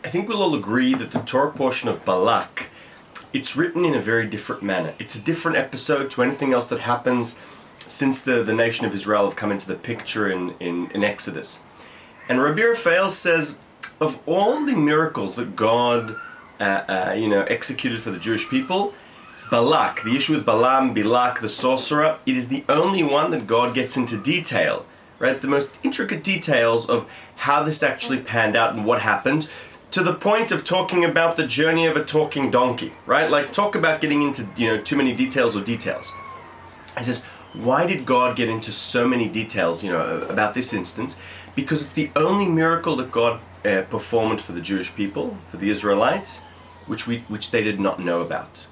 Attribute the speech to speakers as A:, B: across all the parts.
A: I think we'll all agree that the Torah portion of Balak, it's written in a very different manner. It's a different episode to anything else that happens since the nation of Israel have come into the picture in Exodus. And Rabbi Raphael says, of all the miracles that God executed for the Jewish people, Balak, the issue with Balaam, Balak, the sorcerer, it is the only one that God gets into detail, right? The most intricate details of how this actually panned out and what happened, to the point of talking about the journey of a talking donkey, right? Like, talk about getting into, too many details or details. He says, why did God get into so many details, about this instance? Because it's the only miracle that God performed for the Jewish people, for the Israelites, which they did not know about.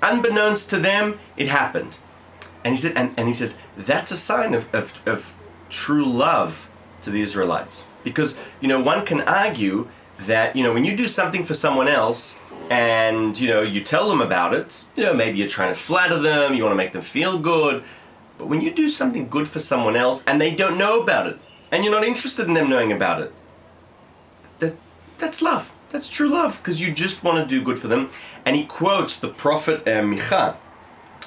A: Unbeknownst to them, it happened. And he said, and he says, that's a sign of true love to the Israelites. Because, one can argue that, when you do something for someone else and, you tell them about it, maybe you're trying to flatter them, you want to make them feel good. But when you do something good for someone else and they don't know about it, and you're not interested in them knowing about it, that's love. That's true love, because you just want to do good for them. And he quotes the prophet Micha.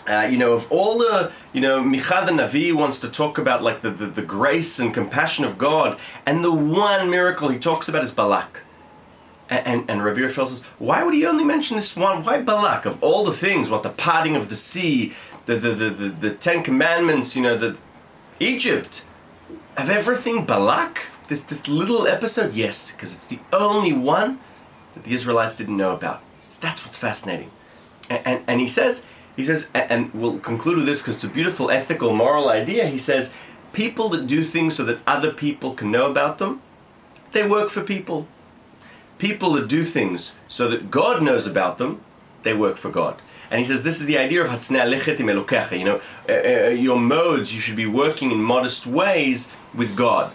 A: Of all the, Micha the Navi wants to talk about like the grace and compassion of God, and the one miracle he talks about is Balak. And Rabbi Raphael says, why would he only mention this one? Why Balak? Of all the things, the parting of the sea, the Ten Commandments, Egypt, of everything, Balak? This little episode? Yes, because it's the only one that the Israelites didn't know about. So that's what's fascinating. And he says, and we'll conclude with this because it's a beautiful ethical, moral idea. He says, people that do things so that other people can know about them, they work for people. People that do things so that God knows about them, they work for God. And he says, this is the idea of Hatznei Lechet im Elokecha. Your modes, you should be working in modest ways with God.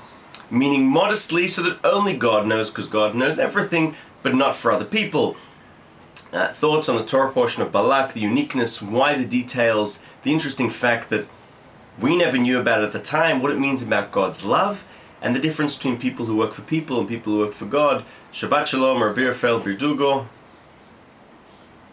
A: Meaning modestly so that only God knows, because God knows everything, but not for other people. Thoughts on the Torah portion of Balak, the uniqueness, why the details, the interesting fact that we never knew about it at the time, what it means about God's love, and the difference between people who work for people and people who work for God. Shabbat Shalom, Rabbi Raphael Birdugo.